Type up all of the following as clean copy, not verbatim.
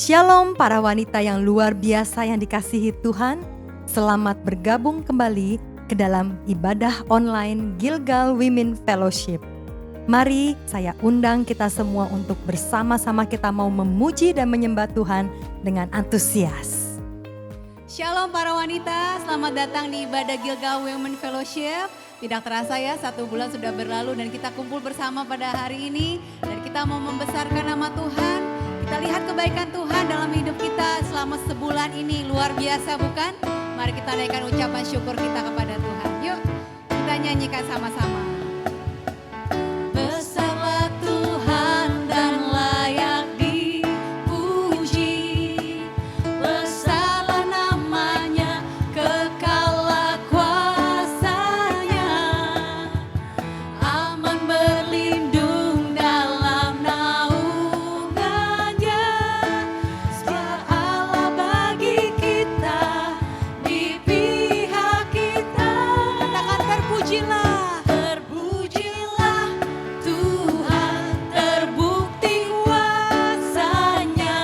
Shalom para wanita yang luar biasa yang dikasihi Tuhan. Selamat bergabung kembali ke dalam ibadah online Gilgal Women Fellowship. Mari saya undang kita semua untuk bersama-sama kita mau memuji dan menyembah Tuhan dengan antusias. Shalom para wanita, selamat datang di ibadah Gilgal Women Fellowship. Tidak terasa ya, 1 bulan sudah berlalu dan kita kumpul bersama pada hari ini. Dan kita mau membesarkan nama Tuhan. Kita lihat kebaikan Tuhan dalam hidup kita selama sebulan ini, luar biasa bukan? Mari kita naikkan ucapan syukur kita kepada Tuhan. Yuk kita nyanyikan sama-sama. Besarlah Tuhan dan layak dipuji, besarlah namanya, kekallah kuasanya, aman berlindung dalam naungannya, setia Allah bagi kita, di pihak kita. Katakan terpujilah, terpujilah Tuhan, terbukti kuasanya,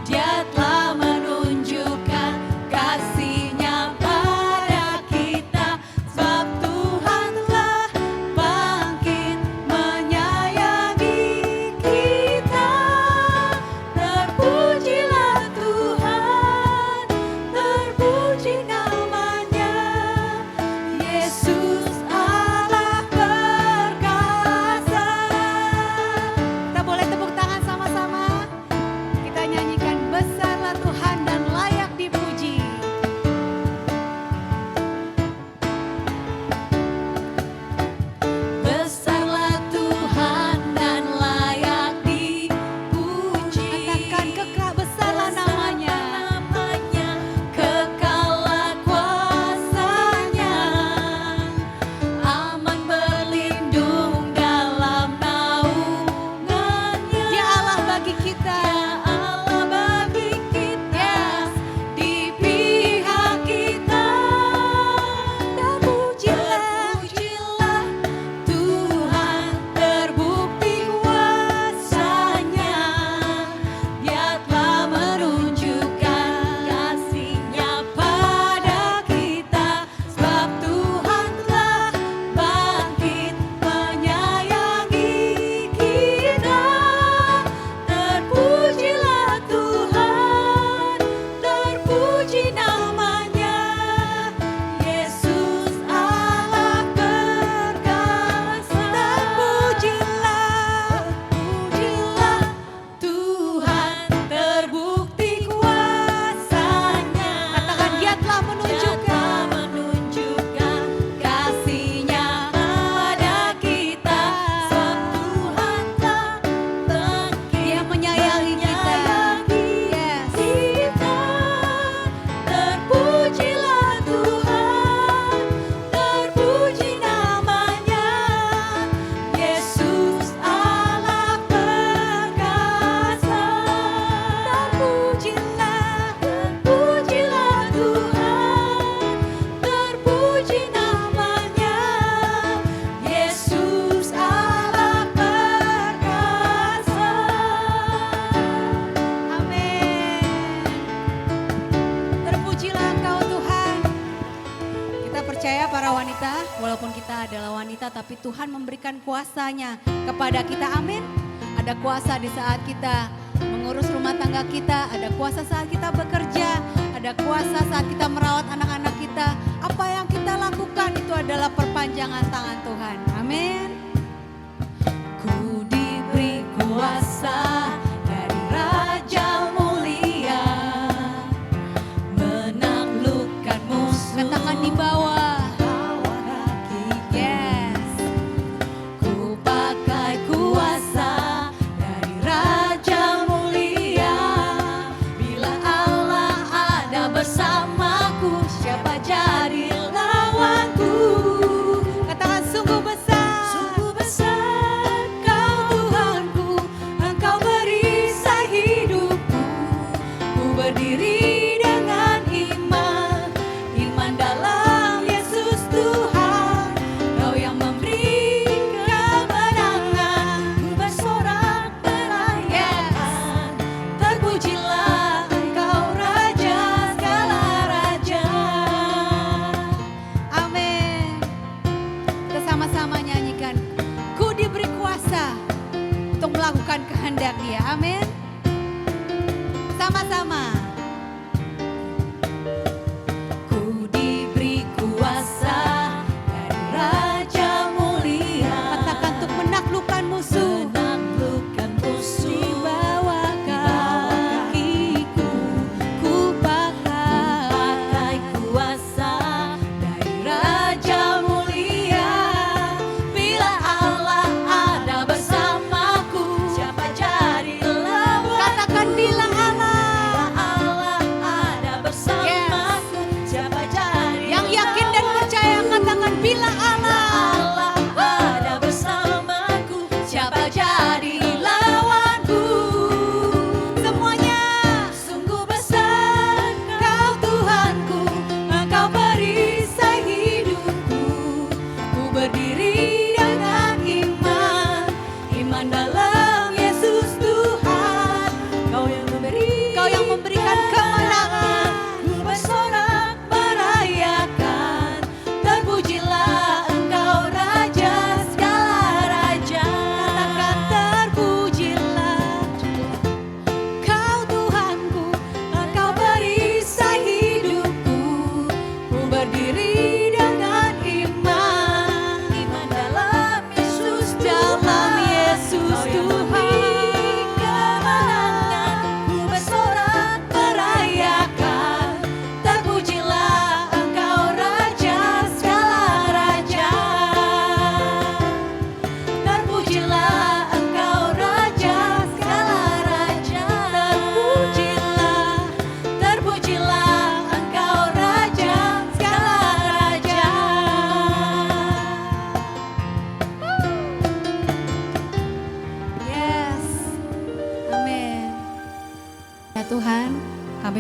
Dia telah menunjukkan kasih-Nya pada kita, sebab Tuhan telah bangkit menyayangi kita. Terpujilah Tuhan, terpuji namanya, Yesus Allah perkasa. Kita boleh tepuk tangan sama-sama. Kita nyanyikan besarlah Tuhan dan layak dipuji. Besarlah Tuhan dan layak dipuji. Katakan kekal besarlah namanya, kekallah kuasanya, aman berlindung dalam naungannya. Dia Allah bagi kita, yes, di pihak kita. Terpujilah Tuhan, terbukti kuasanya, Dia telah menunjukkan kasih-Nya pada kita, sebab Tuhan telah bangkit menyayangi kita. Terpujilah Tuhan, terpuji namanya, Yesus Allah perkasa. Terpujilah, pujilah Tuhan, terbukti kuasanya. Katakan Dia telah menunjukkan kasih-Nya pada kita, sebab Tuhan telah bangkit. Dia menyayangi kita, yes. Terpujilah Tuhan, terpuji namanya, Yesus Allah perkasa. Terpujilah, terpujilah Tuhan, terpuji namanya, Yesus Allah perkasa. Amin. Terpujilah Engkau Tuhan. Kita percaya para wanita, walaupun kita adalah wanita, tapi Tuhan memberikan kuasa-Nya kepada kita. Amin. Ada kuasa di saat kita mengurus rumah tangga kita, ada kuasa saat kita bekerja, ada kuasa saat kita merawat anak-anak kita. Apa yang kita lakukan itu adalah perpanjangan tangan Tuhan. Amin. Ku diberi kuasa dari Raja mulia, menaklukkan musuh. Katakan di bawah kaki. Yes. Ku pakai kuasa dari Raja mulia. Bila Allah ada bersamaku, siapa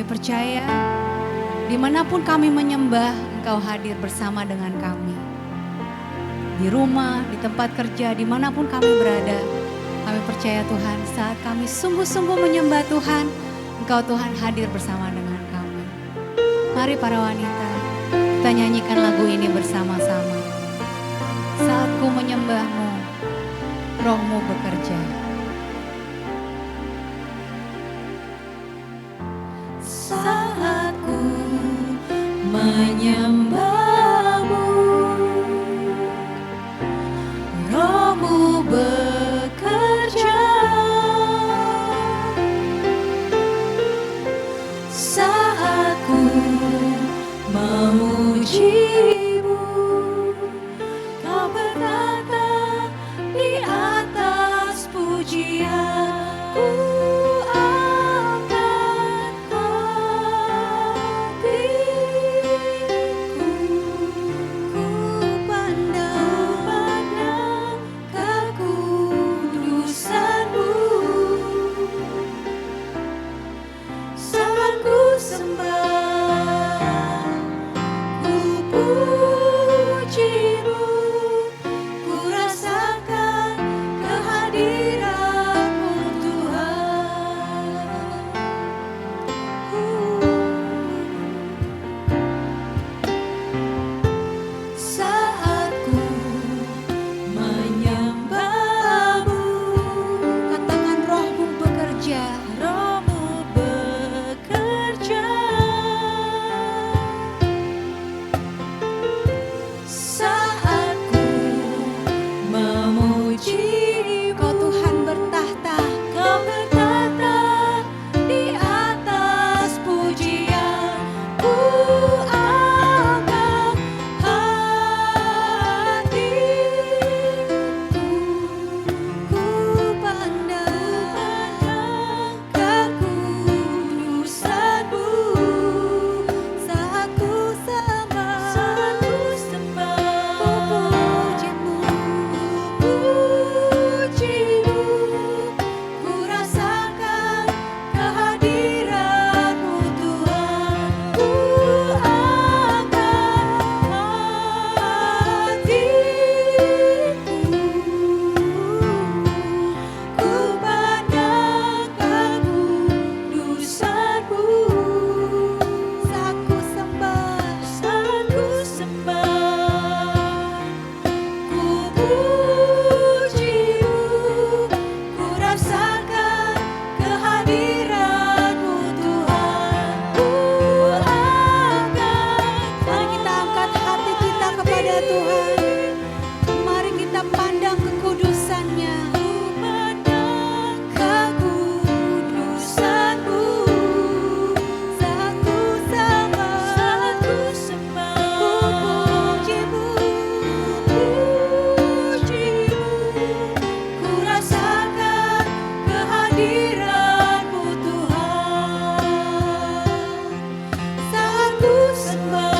Kami percaya dimanapun kami menyembah, Engkau hadir bersama dengan kami. Di rumah, di tempat kerja, dimanapun kami berada, kami percaya Tuhan, saat kami sungguh-sungguh menyembah Tuhan, Engkau Tuhan hadir bersama dengan kami. Mari para wanita, kita nyanyikan lagu ini bersama-sama. Saat ku menyembah-Mu, Roh-Mu bekerja. Saat ku menyembah-Mu, Roh-Mu bekerja. Saat ku memuji-Mu, Kau berkata di atas pujian. Ku angkat hatiku, ku pandang kekudusan-Mu. Saat ku sembah, ku puji-Mu, ku rasakan kehadiran-Mu Tuhan. Saat ku menyembah-Mu, Katakan Roh-Mu bekerja. Roh-Mu bekerja. Saat ku memuji-Mu, Kau Tuhan bertahta. Kau berkata di atas pujian. Ku angkat hatiku, ku pandang kekudusan-Mu. Saat ku sembah, Ku puji-Mu. puji-Mu, ku rasakan kehadiran-Mu Tuhan. Ku angkat hatiku, ku pandang kekudusan-Mu. Saat ku sembah, Saat ku sembah, ku puji-Mu, ku rasakan kehadiran-Mu Tuhan. Ku angkat. mari kita angkat hati kita kepada Tuhan. Mari kita pandang kekudusan-Nya. Kekudusan-Mu. Saat ku sembah, Saat ku sembah, puji-Mu. puji-Mu, ku rasakan kehadiran-Mu Tuhan. Saat ku sembah,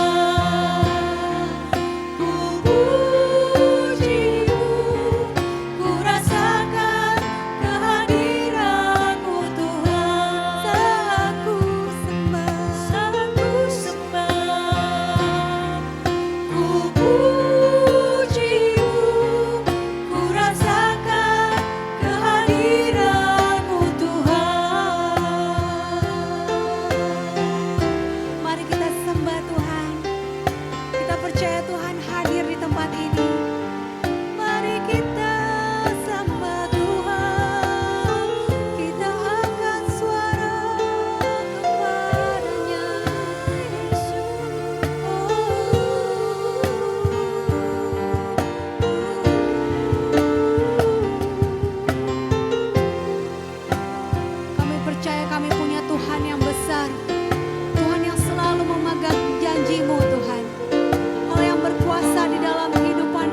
ku puji-Mu, ku rasakan kehadiran-Mu Tuhan. Saat ku sembah, Saat ku sembah, ku puji-Mu, ku rasakan kehadiran-Mu Tuhan. mari kita sembah Tuhan. Kita percaya Tuhan hadir di tempat ini. Mari kita sembah Tuhan. Kita angkat suara kepada-Nya, Kami percaya kami punya Tuhan yang besar. Tuhan yang selalu memegang janji-Mu Tuhan. Allah yang berkuasa di dalam kehidupan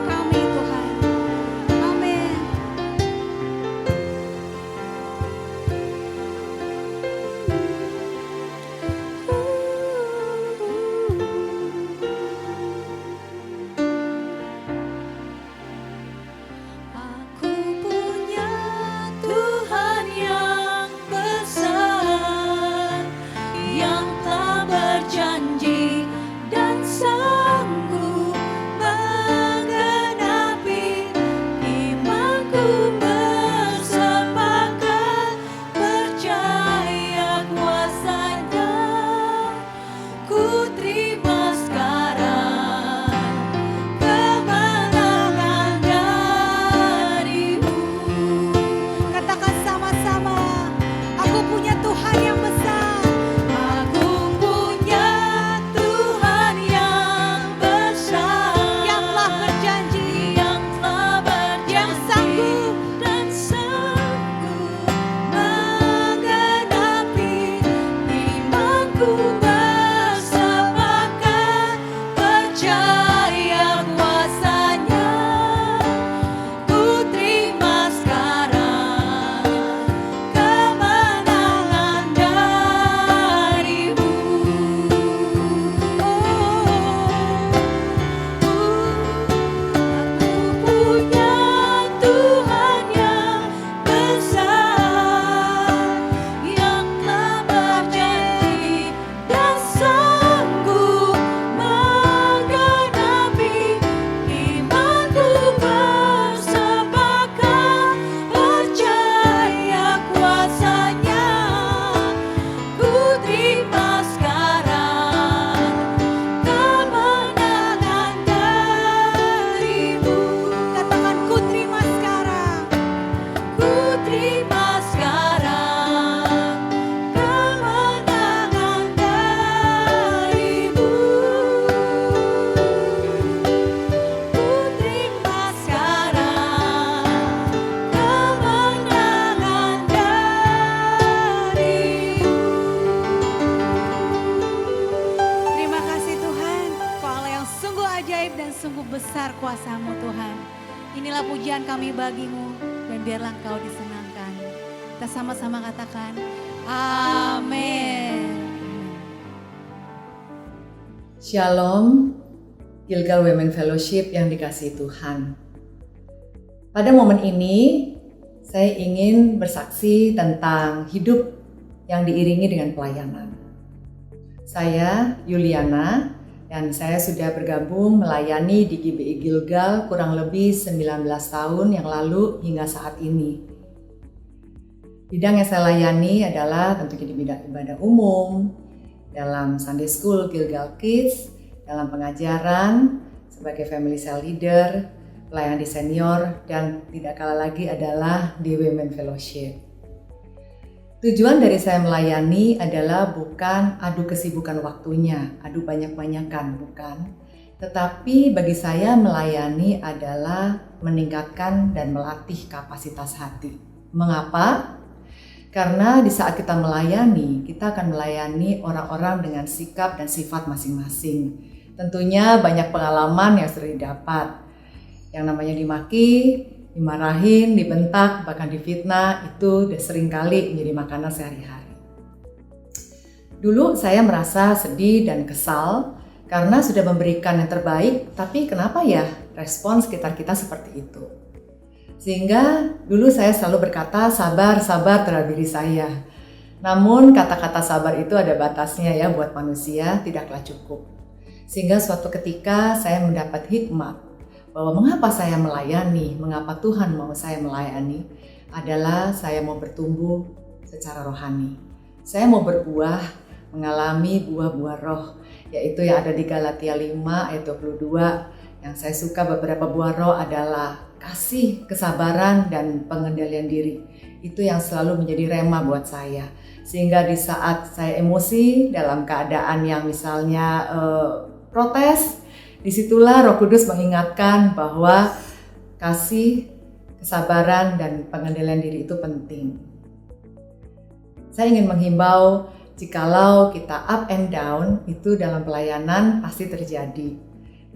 sungguh besar kuasa-Mu Tuhan. Inilah pujian kami bagi-Mu dan biarlah Engkau disenangkan. Kita sama-sama katakan, amin. Shalom, Gilgal Women Fellowship yang dikasihi Tuhan. Pada momen ini, saya ingin bersaksi tentang hidup yang diiringi dengan pelayanan. Saya Yuliana, dan saya sudah bergabung melayani di GBI Gilgal kurang lebih 19 tahun yang lalu hingga saat ini. Bidang yang saya layani adalah tentunya di bidang ibadah umum, dalam Sunday School Gilgal Kids, dalam pengajaran sebagai Family Cell Leader, pelayanan di senior, dan tidak kalah lagi adalah di Women Fellowship. Tujuan dari saya melayani adalah bukan adu kesibukan waktunya, adu banyak-banyakan, bukan. Tetapi bagi saya melayani adalah meningkatkan dan melatih kapasitas hati. Mengapa? Karena di saat kita melayani, kita akan melayani orang-orang dengan sikap dan sifat masing-masing. Tentunya banyak pengalaman yang sudah didapat. Yang namanya dimaki, dimarahin, dibentak, bahkan difitnah, itu seringkali menjadi makanan sehari-hari. Dulu saya merasa sedih dan kesal karena sudah memberikan yang terbaik, tapi kenapa ya respon sekitar kita seperti itu? Sehingga dulu saya selalu berkata sabar terhadap diri saya. Namun kata-kata sabar itu ada batasnya ya, buat manusia tidaklah cukup. Sehingga suatu ketika saya mendapat hikmat bahwa mengapa saya melayani, mengapa Tuhan mau saya melayani, adalah saya mau bertumbuh secara rohani. Saya mau berbuah, mengalami buah-buah roh, yaitu yang ada di Galatia 5 ayat 22. Yang saya suka beberapa buah roh adalah kasih, kesabaran, dan pengendalian diri. Itu yang selalu menjadi rema buat saya. Sehingga di saat saya emosi dalam keadaan yang misalnya protes, disitulah Roh Kudus mengingatkan bahwa kasih, kesabaran, dan pengendalian diri itu penting. Saya ingin menghimbau, jikalau kita up and down, itu dalam pelayanan pasti terjadi.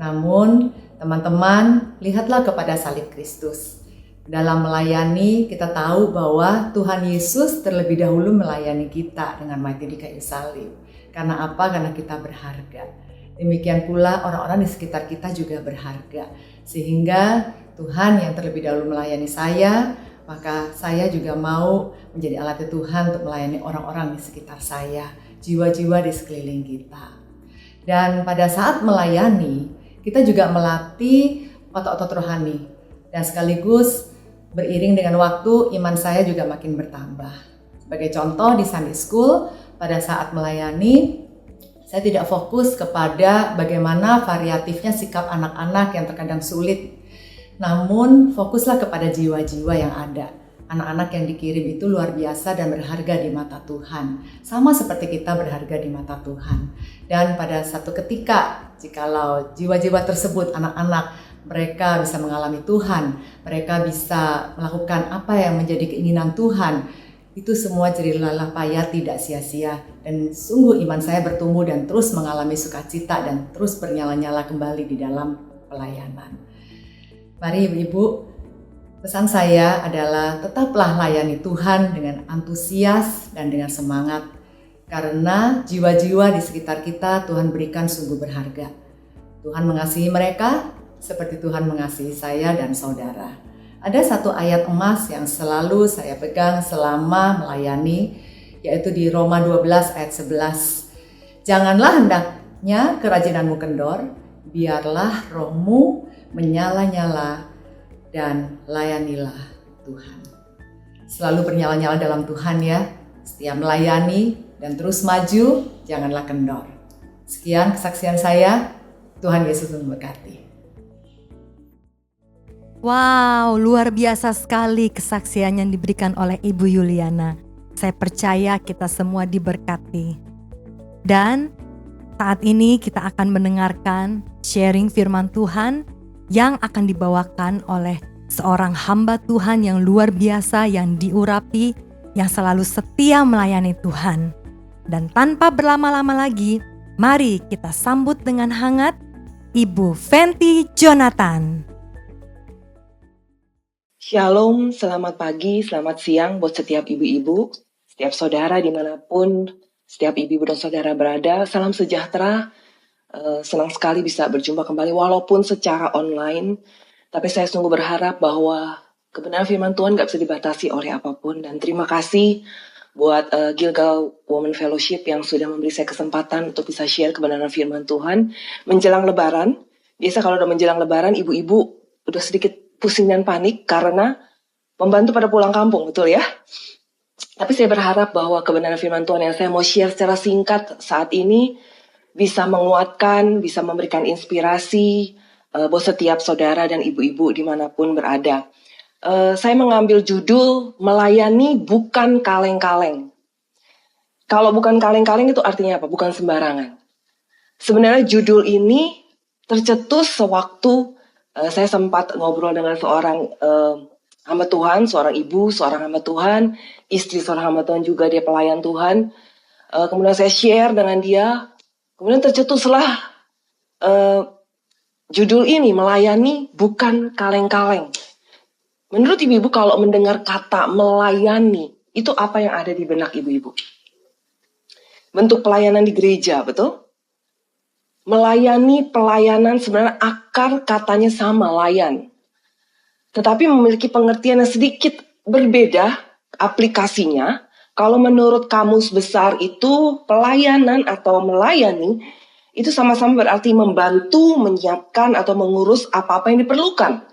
Namun, teman-teman, lihatlah kepada salib Kristus. Dalam melayani, kita tahu bahwa Tuhan Yesus terlebih dahulu melayani kita dengan mati di kayu salib. Karena apa? Karena kita berharga. Demikian pula orang-orang di sekitar kita juga berharga. Sehingga Tuhan yang terlebih dahulu melayani saya, maka saya juga mau menjadi alat Tuhan untuk melayani orang-orang di sekitar saya, jiwa-jiwa di sekeliling kita. Dan pada saat melayani, kita juga melatih otot-otot rohani. Dan sekaligus beriring dengan waktu, iman saya juga makin bertambah. Sebagai contoh di Sunday School, pada saat melayani, saya tidak fokus kepada bagaimana variatifnya sikap anak-anak yang terkadang sulit. Namun fokuslah kepada jiwa-jiwa yang ada. Anak-anak yang dikirim itu luar biasa dan berharga di mata Tuhan. Sama seperti kita berharga di mata Tuhan. Dan pada satu ketika, jikalau jiwa-jiwa tersebut, anak-anak, mereka bisa mengalami Tuhan, mereka bisa melakukan apa yang menjadi keinginan Tuhan, itu semua jerih payah tidak sia-sia. Dan sungguh iman saya bertumbuh dan terus mengalami sukacita dan terus bernyala-nyala kembali di dalam pelayanan. Mari Ibu-Ibu, pesan saya adalah tetaplah layani Tuhan dengan antusias dan dengan semangat. Karena jiwa-jiwa di sekitar kita Tuhan berikan sungguh berharga. Tuhan mengasihi mereka seperti Tuhan mengasihi saya dan saudara. Ada satu ayat emas yang selalu saya pegang selama melayani, yaitu di Roma 12 ayat 11. Janganlah hendaknya kerajinanmu kendor, biarlah rohmu menyala-nyala dan layanilah Tuhan. Selalu bernyala-nyala dalam Tuhan ya, setiap melayani dan terus maju, janganlah kendor. Sekian kesaksian saya, Tuhan Yesus memberkati. Wow, luar biasa sekali kesaksian yang diberikan oleh Ibu Yuliana. Saya percaya kita semua diberkati. Dan saat ini kita akan mendengarkan sharing firman Tuhan yang akan dibawakan oleh seorang hamba Tuhan yang luar biasa, yang diurapi, yang selalu setia melayani Tuhan. Dan tanpa berlama-lama lagi, mari kita sambut dengan hangat Ibu Fenty Jonathan. Shalom, selamat pagi, selamat siang buat setiap ibu-ibu, setiap saudara dimanapun, setiap ibu dan saudara berada. Salam sejahtera, senang sekali bisa berjumpa kembali walaupun secara online. Tapi saya sungguh berharap bahwa kebenaran firman Tuhan gak bisa dibatasi oleh apapun. Dan terima kasih buat Gilgal Women Fellowship yang sudah memberi saya kesempatan untuk bisa share kebenaran firman Tuhan menjelang lebaran. Biasa kalau udah menjelang lebaran, ibu-ibu udah sedikit pusing dan panik karena pembantu pada pulang kampung, betul ya? Tapi saya berharap bahwa kebenaran firman Tuhan yang saya mau share secara singkat saat ini bisa menguatkan, bisa memberikan inspirasi buat setiap saudara dan ibu-ibu dimanapun berada. Saya mengambil judul melayani bukan kaleng-kaleng. Kalau bukan kaleng-kaleng itu artinya apa? Bukan sembarangan. Sebenarnya judul ini tercetus sewaktu saya sempat ngobrol dengan seorang hamba Tuhan, seorang ibu, seorang hamba Tuhan, istri seorang hamba Tuhan juga, dia pelayan Tuhan. Kemudian saya share dengan dia, kemudian tercetuslah judul ini, melayani bukan kaleng-kaleng. Menurut ibu-ibu kalau mendengar kata melayani, itu apa yang ada di benak ibu-ibu? Bentuk pelayanan di gereja, betul? Melayani, pelayanan sebenarnya akar katanya sama, layan. Tetapi memiliki pengertian yang sedikit berbeda aplikasinya. Kalau menurut kamus besar itu pelayanan atau melayani, itu sama-sama berarti membantu, menyiapkan atau mengurus apa-apa yang diperlukan.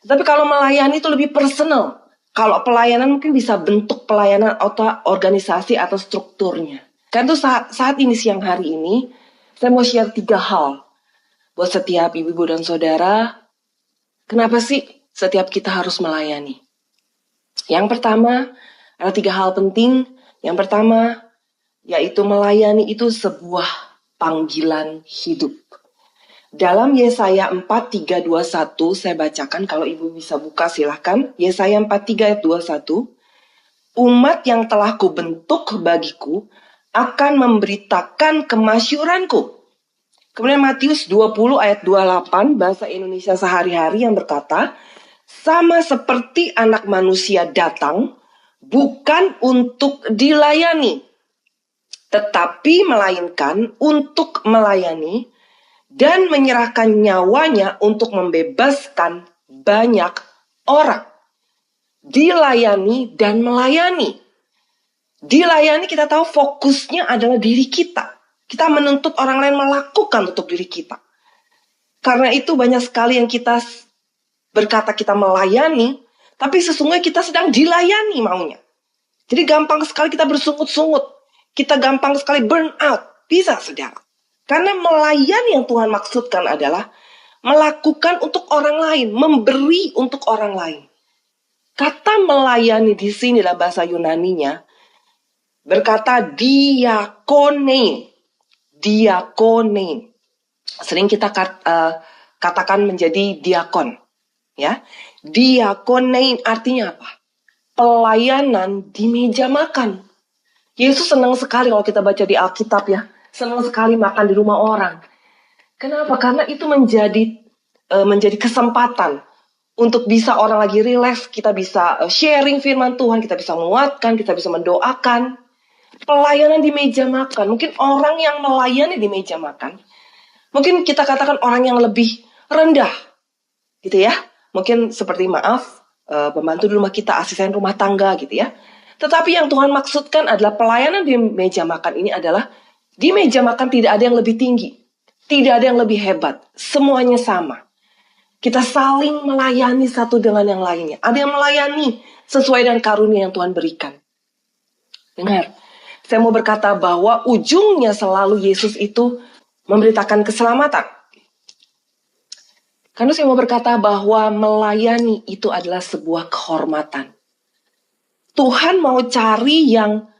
Tetapi kalau melayani itu lebih personal. Kalau pelayanan mungkin bisa bentuk pelayanan atau organisasi atau strukturnya. Karena itu saat ini siang hari ini, saya mau share 3 hal buat setiap ibu-ibu dan saudara. Kenapa sih setiap kita harus melayani? Yang pertama, ada 3 hal penting. Yang pertama, yaitu melayani itu sebuah panggilan hidup. Dalam Yesaya 4:3-21, saya bacakan, kalau ibu bisa buka silahkan. Yesaya 4:3-21, umat yang telah kubentuk bagiku akan memberitakan kemasyuranku. Kemudian Matius 20:28, bahasa Indonesia sehari-hari yang berkata, sama seperti anak manusia datang, bukan untuk dilayani, tetapi melainkan untuk melayani dan menyerahkan nyawanya untuk membebaskan banyak orang. Dilayani dan melayani. Dilayani kita tahu fokusnya adalah diri kita. Kita menuntut orang lain melakukan untuk diri kita. Karena itu banyak sekali yang kita berkata kita melayani, tapi sesungguhnya kita sedang dilayani maunya. Jadi gampang sekali kita bersungut-sungut. Kita gampang sekali burn out. Bisa saudara. Karena melayani yang Tuhan maksudkan adalah melakukan untuk orang lain, memberi untuk orang lain. Kata melayani di sini dalam bahasa Yunaninya berkata diakone. Diakone. Sering kita katakan menjadi diakon. Ya. Diakone artinya apa? Pelayanan di meja makan. Yesus senang sekali kalau kita baca di Alkitab ya. Senang sekali makan di rumah orang. Kenapa? Karena itu menjadi kesempatan untuk bisa orang lagi relax, kita bisa sharing firman Tuhan, kita bisa menguatkan, kita bisa mendoakan. Pelayanan di meja makan. Mungkin orang yang melayani di meja makan, mungkin kita katakan orang yang lebih rendah. Gitu ya. Mungkin seperti pembantu di rumah kita, asisten rumah tangga gitu ya. Tetapi yang Tuhan maksudkan adalah pelayanan di meja makan ini adalah di meja makan tidak ada yang lebih tinggi. Tidak ada yang lebih hebat. Semuanya sama. Kita saling melayani satu dengan yang lainnya. Ada yang melayani sesuai dengan karunia yang Tuhan berikan. Dengar. Saya mau berkata bahwa ujungnya selalu Yesus itu memberitakan keselamatan. Karena saya mau berkata bahwa melayani itu adalah sebuah kehormatan. Tuhan mau cari yang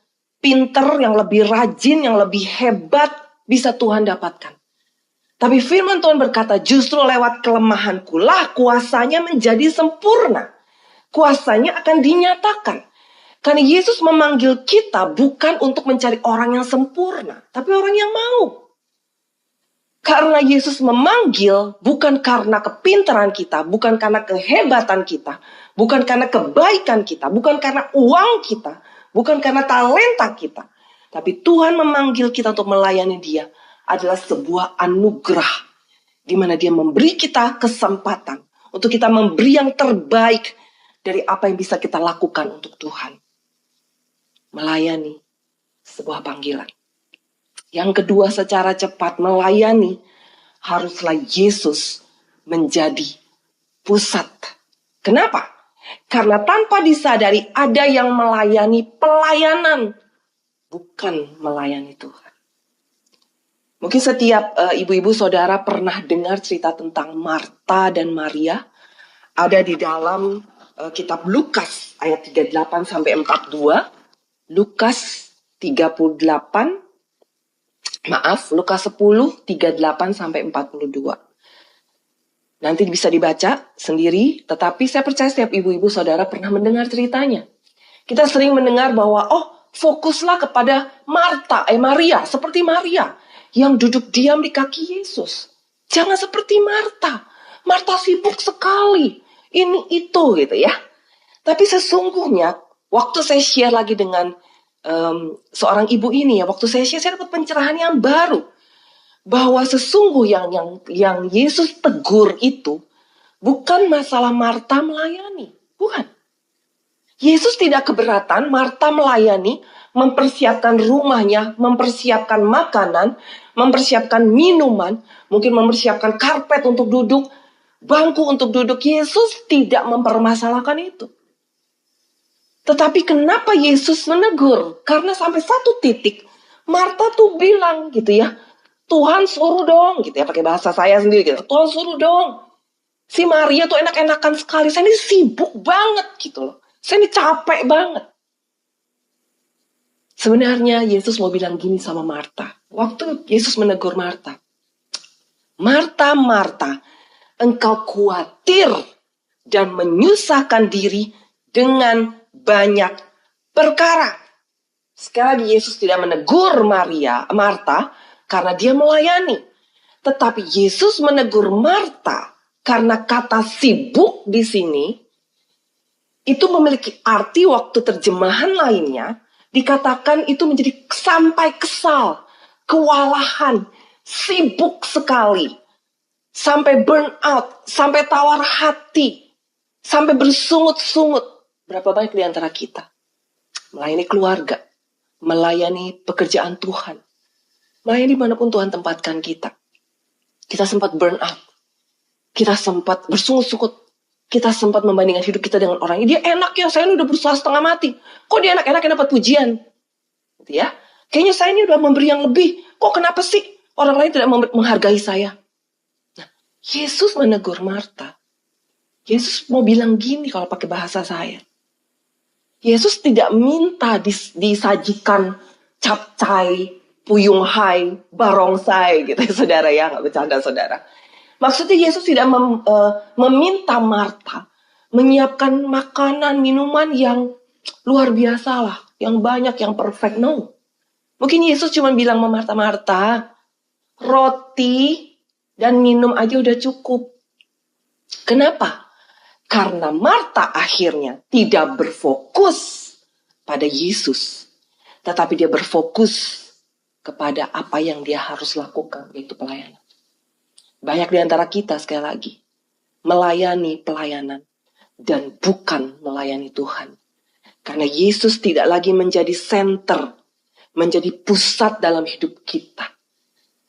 pinter, yang lebih rajin, yang lebih hebat, bisa Tuhan dapatkan. Tapi firman Tuhan berkata justru lewat kelemahanku lah kuasanya menjadi sempurna. Kuasanya akan dinyatakan. Karena Yesus memanggil kita bukan untuk mencari orang yang sempurna, tapi orang yang mau. Karena Yesus memanggil bukan karena kepintaran kita, bukan karena kehebatan kita, bukan karena kebaikan kita, bukan karena uang kita, bukan karena talenta kita. Tapi Tuhan memanggil kita untuk melayani Dia adalah sebuah anugerah di mana Dia memberi kita kesempatan untuk kita memberi yang terbaik dari apa yang bisa kita lakukan untuk Tuhan. Melayani sebuah panggilan. Yang kedua, secara cepat melayani, haruslah Yesus menjadi pusat. Kenapa? Karena tanpa disadari ada yang melayani pelayanan, bukan melayani Tuhan. Mungkin setiap ibu-ibu saudara pernah dengar cerita tentang Marta dan Maria. Ada di dalam kitab Lukas ayat 38 sampai 42. Lukas 38 Lukas 10, 38 sampai 42. Nanti bisa dibaca sendiri, tetapi saya percaya setiap ibu-ibu saudara pernah mendengar ceritanya. Kita sering mendengar bahwa, fokuslah kepada Maria, seperti Maria, yang duduk diam di kaki Yesus. Jangan seperti Marta. Marta sibuk sekali, ini itu gitu ya. Tapi sesungguhnya, waktu saya share lagi dengan seorang ibu ini ya, waktu saya dapat pencerahan yang baru bahwa sesungguh yang Yesus tegur itu bukan masalah Marta melayani, bukan. Yesus tidak keberatan Marta melayani, mempersiapkan rumahnya, mempersiapkan makanan, mempersiapkan minuman, mungkin mempersiapkan karpet untuk duduk, bangku untuk duduk. Yesus tidak mempermasalahkan itu. Tetapi kenapa Yesus menegur? Karena sampai satu titik, Marta tuh bilang gitu ya, Tuhan suruh dong, gitu ya, pakai bahasa saya sendiri gitu. Tuhan suruh dong. Si Maria tuh enak-enakan sekali, saya ini sibuk banget gitu loh. Saya ini capek banget. Sebenarnya Yesus mau bilang gini sama Marta. Waktu Yesus menegur Marta, Marta, Marta, engkau khawatir dan menyusahkan diri dengan banyak perkara. Sekali lagi Yesus tidak menegur Marta karena dia melayani. Tetapi Yesus menegur Marta karena kata sibuk di sini itu memiliki arti waktu terjemahan lainnya dikatakan itu menjadi sampai kesal, kewalahan, sibuk sekali, sampai burn out, sampai tawar hati, sampai bersungut-sungut. Berapa banyak di antara kita melayani keluarga, melayani pekerjaan Tuhan, melayani dimanapun Tuhan tempatkan kita. Kita sempat burn out, kita sempat bersungut-sungut, kita sempat membandingkan hidup kita dengan orang ini. Dia enak ya, saya ini udah berusaha setengah mati. Kok dia enak-enak dapat pujian? Gitu ya. Kayaknya saya ini udah memberi yang lebih. Kok kenapa sih orang lain tidak menghargai saya? Nah, Yesus menegur Marta. Yesus mau bilang gini kalau pakai bahasa saya. Yesus tidak minta disajikan capcay, puyung hai, barongsai gitu ya saudara ya, nggak bercanda saudara. Maksudnya Yesus tidak meminta Marta menyiapkan makanan, minuman yang luar biasa lah, yang banyak, yang perfect, no. Mungkin Yesus cuma bilang sama Marta, roti dan minum aja udah cukup. Kenapa? Karena Marta akhirnya tidak berfokus pada Yesus, tetapi dia berfokus kepada apa yang dia harus lakukan, yaitu pelayanan. Banyak di antara kita sekali lagi melayani pelayanan dan bukan melayani Tuhan. Karena Yesus tidak lagi menjadi center, menjadi pusat dalam hidup kita.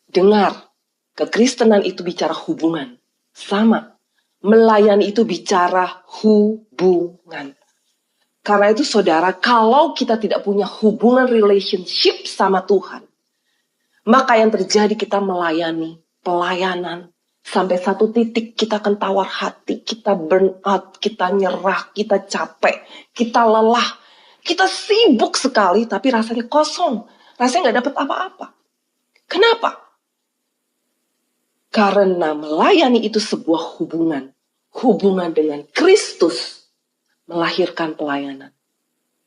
Dengar, kekristenan itu bicara hubungan. Sama. Melayani itu bicara hubungan. Karena itu saudara, kalau kita tidak punya hubungan relationship sama Tuhan, maka yang terjadi kita melayani, pelayanan, sampai satu titik kita akan tawar hati, kita burn out, kita nyerah, kita capek, kita lelah, kita sibuk sekali tapi rasanya kosong, rasanya gak dapat apa-apa. Kenapa? Karena melayani itu sebuah hubungan. Hubungan dengan Kristus melahirkan pelayanan.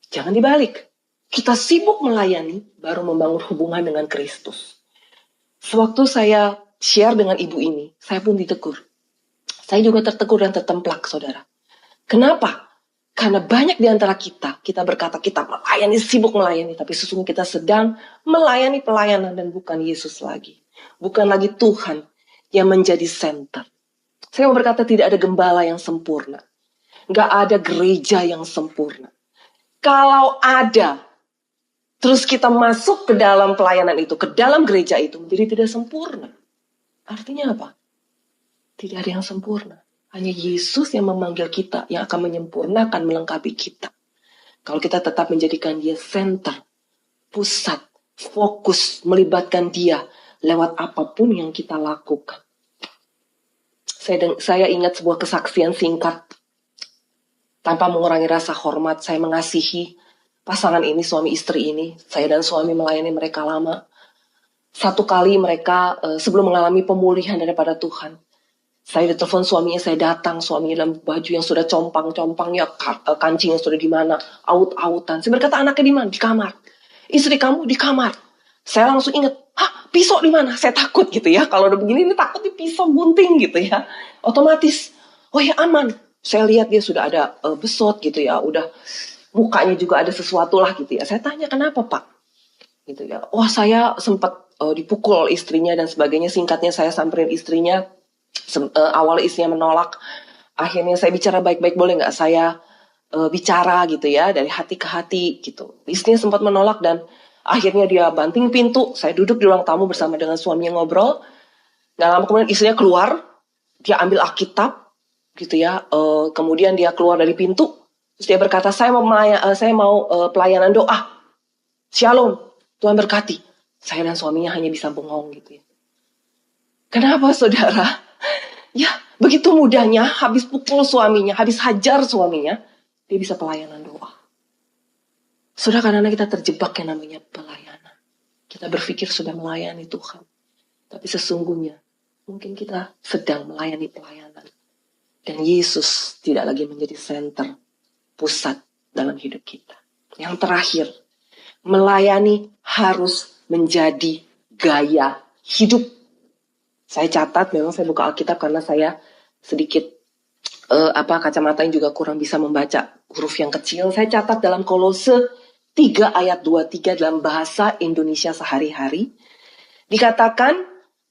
Jangan dibalik. Kita sibuk melayani, baru membangun hubungan dengan Kristus. Sewaktu saya share dengan ibu ini, saya pun ditegur. Saya juga tertegur dan tertemplak, saudara. Kenapa? Karena banyak di antara kita berkata kita melayani, sibuk melayani, tapi sesungguhnya kita sedang melayani pelayanan dan bukan Yesus lagi. Bukan lagi Tuhan yang menjadi center. Saya mau berkata tidak ada gembala yang sempurna. Nggak ada gereja yang sempurna. Kalau ada, terus kita masuk ke dalam pelayanan itu, ke dalam gereja itu, menjadi tidak sempurna. Artinya apa? Tidak ada yang sempurna. Hanya Yesus yang memanggil kita, yang akan menyempurnakan, melengkapi kita. Kalau kita tetap menjadikan dia center, pusat, fokus, melibatkan dia lewat apapun yang kita lakukan. Saya ingat sebuah kesaksian singkat. Tanpa mengurangi rasa hormat, saya mengasihi pasangan ini, suami istri ini. Saya dan suami melayani mereka lama. Satu kali mereka sebelum mengalami pemulihan daripada Tuhan, saya ditelepon suaminya, saya datang, suaminya dalam baju yang sudah compang-compangnya, kancing yang sudah di mana, aut-autan. Saya berkata, anaknya di mana? Di kamar. Istri kamu di kamar. Saya langsung ingat, pisau di mana? Saya takut gitu ya. Kalau udah begini, ini takut di pisau gunting gitu ya. Otomatis, oh ya aman. Saya lihat dia sudah ada besot gitu ya, udah mukanya juga ada sesuatu lah gitu ya. Saya tanya, kenapa Pak? Gitu ya. Wah, saya sempat dipukul istrinya dan sebagainya. Singkatnya saya samperin istrinya. Awal istrinya menolak, akhirnya saya bicara baik-baik, boleh nggak saya bicara gitu ya, dari hati ke hati gitu. Istrinya sempat menolak dan akhirnya dia banting pintu. Saya duduk di ruang tamu bersama dengan suaminya ngobrol. Nggak lama kemudian istrinya keluar, dia ambil Alkitab gitu ya. Kemudian dia keluar dari pintu, terus dia berkata, saya mau pelayanan doa. Shalom, Tuhan berkati. Saya dan suaminya hanya bisa bengong gitu ya. Kenapa saudara? Ya, begitu mudahnya, habis pukul suaminya, habis hajar suaminya, dia bisa pelayanan doa. Saudara, karena kita terjebak yang namanya pelayanan. Kita berpikir sudah melayani Tuhan. Tapi sesungguhnya, mungkin kita sedang melayani pelayanan. Dan Yesus tidak lagi menjadi center, pusat dalam hidup kita. Yang terakhir, melayani harus menjadi gaya hidup. Saya catat, memang saya buka Alkitab karena saya sedikit kacamata yang juga kurang bisa membaca huruf yang kecil. Saya catat dalam Kolose 3 ayat 23 dalam bahasa Indonesia sehari-hari. Dikatakan,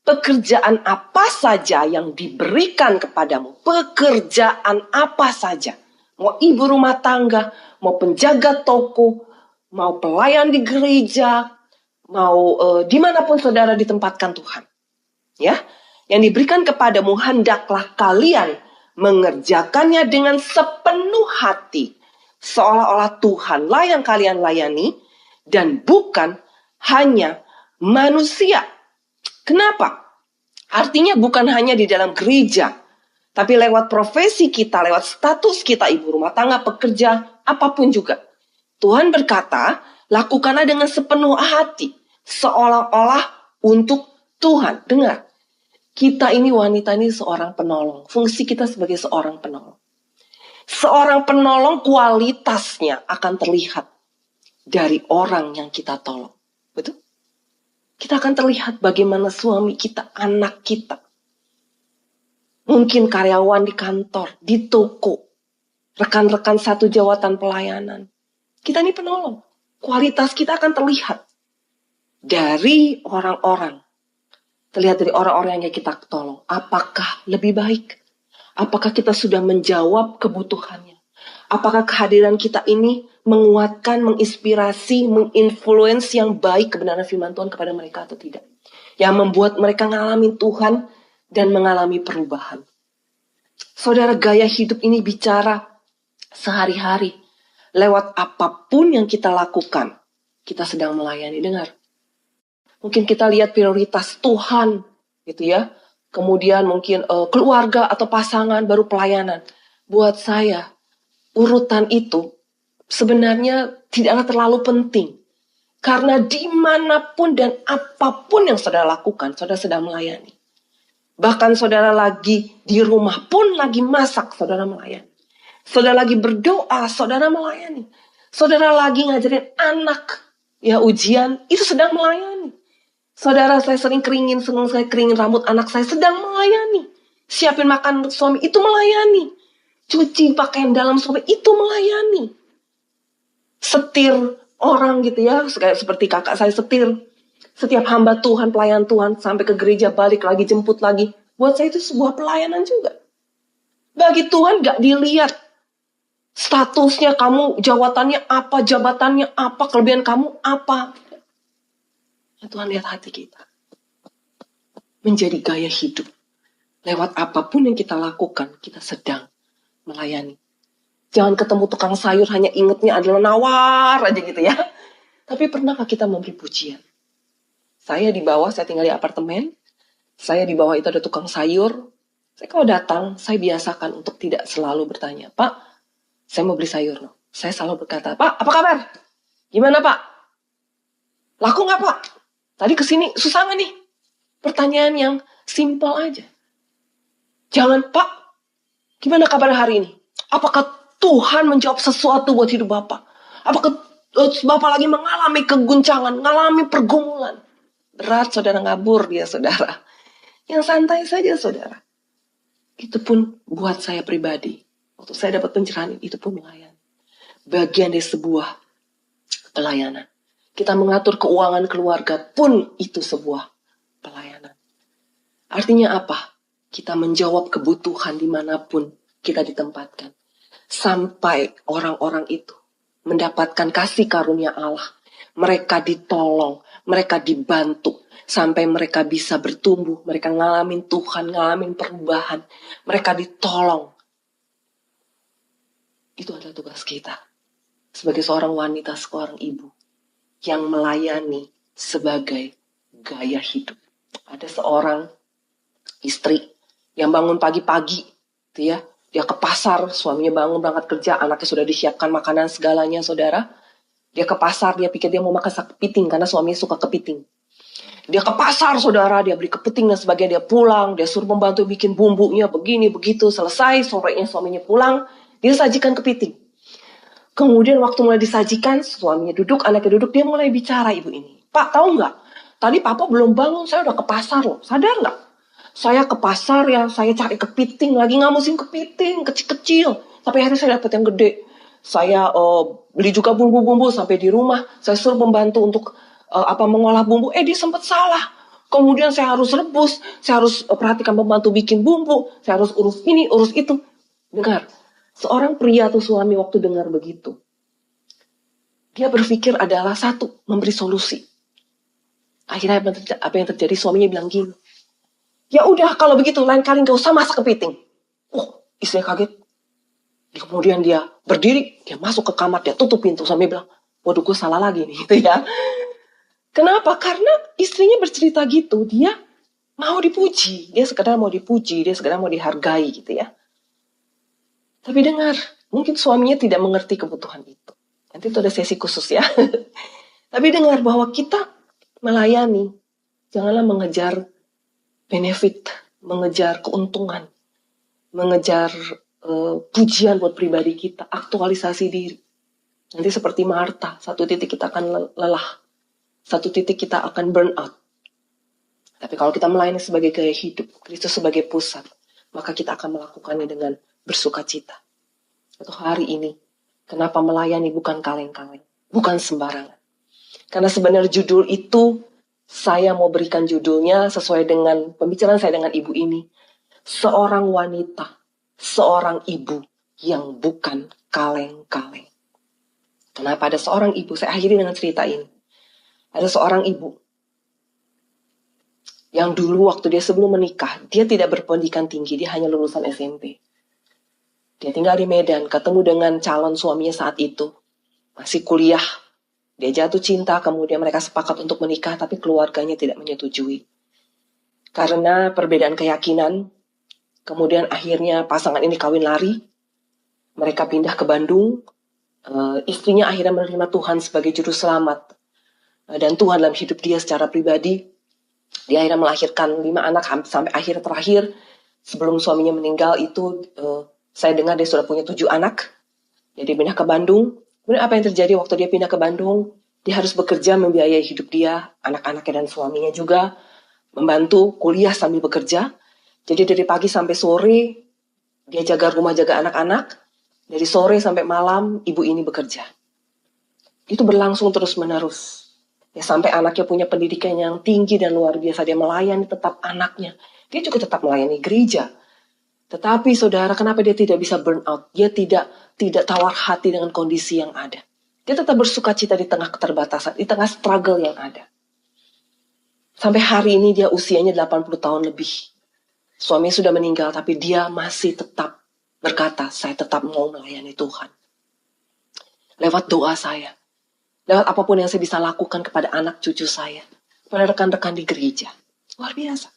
pekerjaan apa saja yang diberikan kepadamu, pekerjaan apa saja, mau ibu rumah tangga, mau penjaga toko, mau pelayan di gereja, mau dimanapun saudara ditempatkan Tuhan. Ya, yang diberikan kepadamu hendaklah kalian mengerjakannya dengan sepenuh hati, seolah-olah Tuhanlah yang kalian layani dan bukan hanya manusia. Kenapa? Artinya bukan hanya di dalam gereja, tapi lewat profesi kita, lewat status kita, ibu rumah tangga, pekerja, apapun juga. Tuhan berkata, lakukanlah dengan sepenuh hati, seolah-olah untuk Tuhan. Dengar, kita ini wanita ini seorang penolong. Fungsi kita sebagai seorang penolong. Seorang penolong kualitasnya akan terlihat dari orang yang kita tolong. Betul? Kita akan terlihat bagaimana suami kita, anak kita. Mungkin karyawan di kantor, di toko, rekan-rekan satu jawatan pelayanan. Kita ini penolong. Kualitas kita akan terlihat dari orang-orang. Terlihat dari orang-orang yang kita tolong. Apakah lebih baik? Apakah kita sudah menjawab kebutuhannya? Apakah kehadiran kita ini menguatkan, menginspirasi, menginfluence yang baik kebenaran firman Tuhan kepada mereka atau tidak? Yang membuat mereka mengalami Tuhan dan mengalami perubahan. Saudara, gaya hidup ini bicara sehari-hari. Lewat apapun yang kita lakukan, kita sedang melayani. Dengar. Mungkin kita lihat prioritas Tuhan, gitu ya. Kemudian mungkin keluarga atau pasangan, baru pelayanan. Buat saya, urutan itu sebenarnya tidaklah terlalu penting. Karena dimanapun dan apapun yang saudara lakukan, saudara sedang melayani. Bahkan saudara lagi di rumah pun lagi masak, saudara melayani. Saudara lagi berdoa, saudara melayani. Saudara lagi ngajarin anak, ya ujian, itu sedang melayani. Saudara, saya sering keringin rambut anak saya, sedang melayani. Siapin makan untuk suami, itu melayani. Cuci pakaian dalam suami, itu melayani. Setir orang gitu ya, seperti kakak saya setir. Setiap hamba Tuhan, pelayan Tuhan, sampai ke gereja, balik lagi, jemput lagi. Buat saya itu sebuah pelayanan juga. Bagi Tuhan gak dilihat statusnya kamu, jabatannya apa, kelebihan kamu apa. Tuhan lihat hati kita. Menjadi gaya hidup. Lewat apapun yang kita lakukan, kita sedang melayani. Jangan ketemu tukang sayur hanya ingetnya adalah nawar aja gitu ya. Tapi pernahkah kita memberi pujian? Saya di bawah, saya tinggal di apartemen. Saya di bawah itu ada tukang sayur. Saya kalau datang, saya biasakan untuk tidak selalu bertanya, Pak, saya mau beli sayur. No. Saya selalu berkata, Pak, apa kabar? Gimana Pak? Laku nggak Pak? Tadi kesini susah nggak nih? Pertanyaan yang simpel aja. Jangan, Pak, gimana kabar hari ini? Apakah Tuhan menjawab sesuatu buat hidup Bapak? Apakah Bapak lagi mengalami keguncangan, mengalami pergumulan? Berat, saudara, ngabur dia, saudara. Yang santai saja, saudara. Itu pun buat saya pribadi. Waktu saya dapat pencerahan, itu pun melayani. Bagian dari sebuah pelayanan. Kita mengatur keuangan keluarga pun itu sebuah pelayanan. Artinya apa? Kita menjawab kebutuhan dimanapun kita ditempatkan. Sampai orang-orang itu mendapatkan kasih karunia Allah. Mereka ditolong, mereka dibantu. Sampai mereka bisa bertumbuh, mereka ngalamin Tuhan, ngalamin perubahan. Mereka ditolong. Itu adalah tugas kita. Sebagai seorang wanita, seorang ibu. Yang melayani sebagai gaya hidup. Ada seorang istri yang bangun pagi-pagi, gitu ya. Dia ke pasar, suaminya bangun berangkat kerja, anaknya sudah disiapkan makanan segalanya, saudara. Dia ke pasar, dia pikir dia mau makan kepiting karena suaminya suka kepiting. Dia ke pasar, saudara, dia beli kepiting dan sebagainya, dia pulang, dia suruh pembantu bikin bumbunya begini begitu, selesai, sorenya suaminya pulang, dia sajikan kepiting. Kemudian waktu mulai disajikan, suaminya duduk, anaknya duduk, dia mulai bicara ibu ini. Pak, tahu nggak? Tadi papa belum bangun, saya udah ke pasar loh. Sadar nggak? Saya ke pasar ya, saya cari kepiting, lagi nggak musim kepiting, kecil-kecil. Tapi akhirnya saya dapat yang gede. Saya beli juga bumbu-bumbu sampai di rumah. Saya suruh pembantu untuk mengolah bumbu. Dia sempat salah. Kemudian saya harus rebus, saya harus perhatikan pembantu bikin bumbu, saya harus urus ini, urus itu. Dengar. Seorang pria atau suami waktu dengar begitu, dia berpikir adalah satu, memberi solusi. Akhirnya apa yang terjadi, suaminya bilang gini, ya udah kalau begitu lain kali gak usah masak kepiting. Istrinya kaget. Kemudian dia berdiri, dia masuk ke kamar, dia tutup pintu. Suaminya bilang, waduh gue salah lagi nih gitu ya. Kenapa? Karena istrinya bercerita gitu, dia mau dipuji. Dia sekedar mau dipuji, dia sekedar mau dihargai gitu ya. Tapi dengar, mungkin suaminya tidak mengerti kebutuhan itu. Nanti itu ada sesi khusus ya. Tapi dengar bahwa kita melayani, janganlah mengejar benefit, mengejar keuntungan, mengejar pujian buat pribadi kita, aktualisasi diri. Nanti seperti Marta, satu titik kita akan lelah, satu titik kita akan burn out. Tapi kalau kita melayani sebagai gaya hidup, Kristus sebagai pusat, maka kita akan melakukannya dengan bersuka cita. Atau hari ini, kenapa melayani bukan kaleng-kaleng, bukan sembarangan. Karena sebenarnya judul itu, saya mau berikan judulnya sesuai dengan pembicaraan saya dengan ibu ini. Seorang wanita, seorang ibu yang bukan kaleng-kaleng. Kenapa ada seorang ibu? Saya akhiri dengan cerita ini. Ada seorang ibu yang dulu waktu dia sebelum menikah, dia tidak berpendidikan tinggi, dia hanya lulusan SMP. Dia tinggal di Medan, ketemu dengan calon suaminya saat itu. Masih kuliah. Dia jatuh cinta, kemudian mereka sepakat untuk menikah, tapi keluarganya tidak menyetujui. Karena perbedaan keyakinan, kemudian akhirnya pasangan ini kawin lari. Mereka pindah ke Bandung. Istrinya akhirnya menerima Tuhan sebagai juru selamat. Dan Tuhan dalam hidup dia secara pribadi. Dia akhirnya melahirkan 5 anak sampai akhir terakhir. Sebelum suaminya meninggal itu, saya dengar dia sudah punya 7 anak. Jadi pindah ke Bandung. Kemudian apa yang terjadi waktu dia pindah ke Bandung? Dia harus bekerja membiayai hidup dia, anak-anaknya dan suaminya juga, membantu kuliah sambil bekerja. Jadi dari pagi sampai sore, dia jaga rumah, jaga anak-anak. Dari sore sampai malam, ibu ini bekerja. Itu berlangsung terus-menerus. Ya, sampai anaknya punya pendidikan yang tinggi dan luar biasa. Dia melayani tetap anaknya. Dia juga tetap melayani gereja. Tetapi saudara, kenapa dia tidak bisa burn out? Dia tidak tawar hati dengan kondisi yang ada. Dia tetap bersuka cita di tengah keterbatasan, di tengah struggle yang ada. Sampai hari ini dia usianya 80 tahun lebih. Suaminya sudah meninggal, tapi dia masih tetap berkata, saya tetap mau melayani Tuhan. Lewat doa saya. Lewat apapun yang saya bisa lakukan kepada anak cucu saya. Kepada rekan-rekan di gereja. Luar biasa.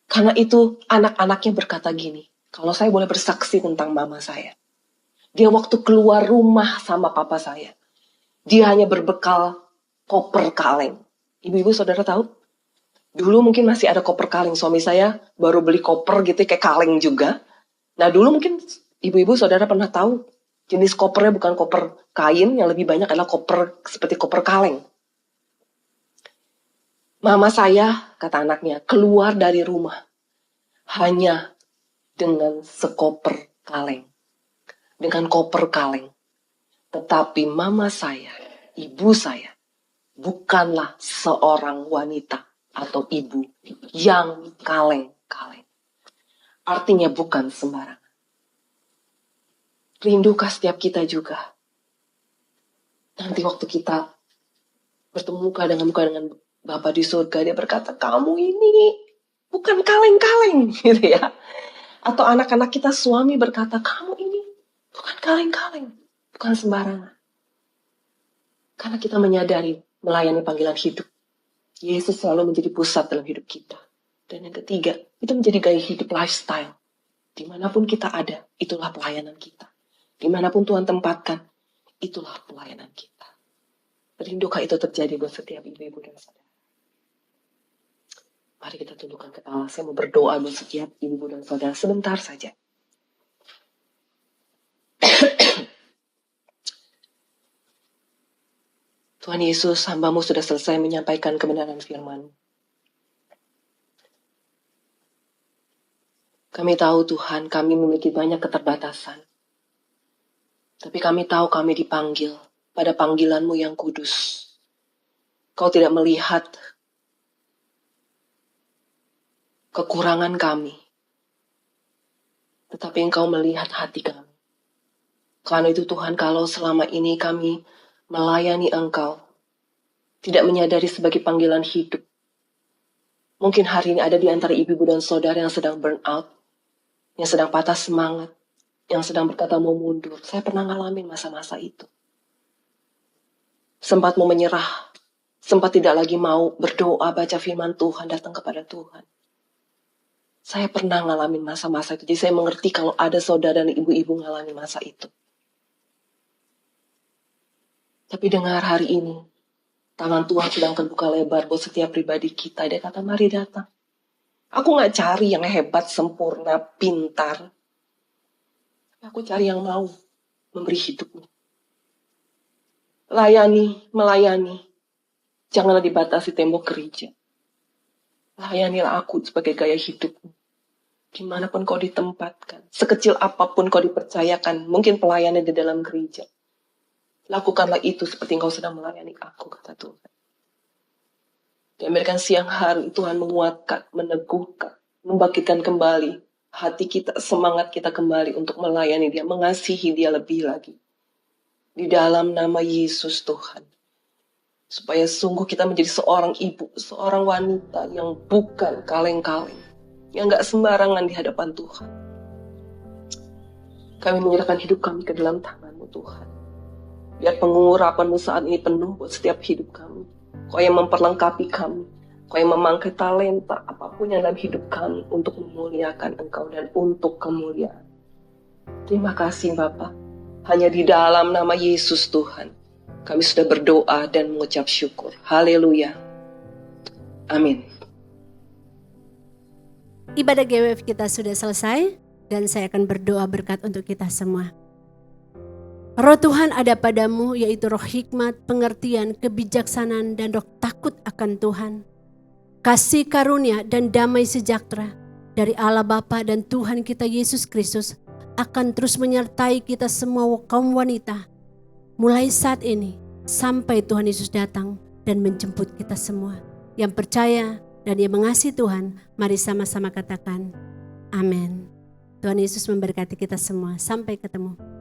Karena itu anak-anaknya berkata gini. Kalau saya boleh bersaksi tentang mama saya. Dia waktu keluar rumah sama papa saya. Dia hanya berbekal koper kaleng. Ibu-ibu saudara tahu? Dulu mungkin masih ada koper kaleng. Suami saya baru beli koper gitu kayak kaleng juga. Nah dulu mungkin ibu-ibu saudara pernah tahu jenis kopernya bukan koper kain, yang lebih banyak adalah koper seperti koper kaleng. Mama saya, kata anaknya, keluar dari rumah hanya dengan sekoper kaleng. Dengan koper kaleng. Tetapi mama saya, ibu saya, bukanlah seorang wanita atau ibu yang kaleng-kaleng. Artinya bukan sembarangan. Rindukah setiap kita juga? Nanti waktu kita bertemu muka dengan Bapa di surga, dia berkata, kamu ini bukan kaleng-kaleng, gitu ya. Atau anak-anak kita suami berkata, kamu ini bukan kaleng-kaleng, bukan sembarangan. Karena kita menyadari melayani panggilan hidup. Yesus selalu menjadi pusat dalam hidup kita. Dan yang ketiga, itu menjadi gaya hidup lifestyle. Dimanapun kita ada, itulah pelayanan kita. Dimanapun Tuhan tempatkan, itulah pelayanan kita. Rindukan itu terjadi buat setiap ibu-ibu dan saudara. Mari kita tundukkan kepala. Saya mau berdoa buat setiap ibu dan saudara sebentar saja. Tuhan Yesus, hamba-Mu sudah selesai menyampaikan kebenaran firman. Kami tahu Tuhan, kami memiliki banyak keterbatasan. Tapi kami tahu kami dipanggil pada panggilan-Mu yang kudus. Kau tidak melihat kekurangan kami. Tetapi Engkau melihat hati kami. Karena itu Tuhan, kalau selama ini kami melayani Engkau, tidak menyadari sebagai panggilan hidup. Mungkin hari ini ada di antara ibu-ibu dan saudara yang sedang burn out, yang sedang patah semangat, yang sedang berkata mau mundur. Saya pernah ngalamin masa-masa itu. Sempat mau menyerah, sempat tidak lagi mau berdoa, baca firman Tuhan, datang kepada Tuhan. Saya pernah ngalamin masa-masa itu, jadi saya mengerti kalau ada saudara dan ibu-ibu ngalamin masa itu. Tapi dengar hari ini, tangan Tuhan sedang terbuka lebar buat setiap pribadi kita. Dia kata, mari datang. Aku gak cari yang hebat, sempurna, pintar. Aku cari yang mau memberi hidupnya. Melayani. Janganlah dibatasi tembok gereja. Layanilah aku sebagai gaya hidupmu. Dimanapun kau ditempatkan. Sekecil apapun kau dipercayakan. Mungkin pelayanan di dalam gereja. Lakukanlah itu seperti engkau sedang melayani aku, kata Tuhan. Dan biarkan siang hari Tuhan menguatkan, meneguhkan, membangkitkan kembali hati kita, semangat kita kembali untuk melayani Dia, mengasihi Dia lebih lagi. Di dalam nama Yesus Tuhan. Supaya sungguh kita menjadi seorang ibu, seorang wanita yang bukan kaleng-kaleng. Yang gak sembarangan di hadapan Tuhan. Kami menyerahkan hidup kami ke dalam tangan-Mu Tuhan. Biar pengurapan-Mu saat ini penuh buat setiap hidup kami. Kau yang memperlengkapi kami. Kau yang memangkai talenta apapun yang dalam hidup kami untuk memuliakan Engkau dan untuk kemuliaan. Terima kasih Bapa. Hanya di dalam nama Yesus Tuhan. Kami sudah berdoa dan mengucap syukur. Haleluya. Amin. Ibadah GWF kita sudah selesai dan saya akan berdoa berkat untuk kita semua. Roh Tuhan ada padamu, yaitu roh hikmat, pengertian, kebijaksanaan, dan roh takut akan Tuhan. Kasih karunia dan damai sejahtera dari Allah Bapa dan Tuhan kita Yesus Kristus akan terus menyertai kita semua kaum wanita, mulai saat ini sampai Tuhan Yesus datang dan menjemput kita semua. Yang percaya dan yang mengasihi Tuhan, mari sama-sama katakan amin. Tuhan Yesus memberkati kita semua. Sampai ketemu.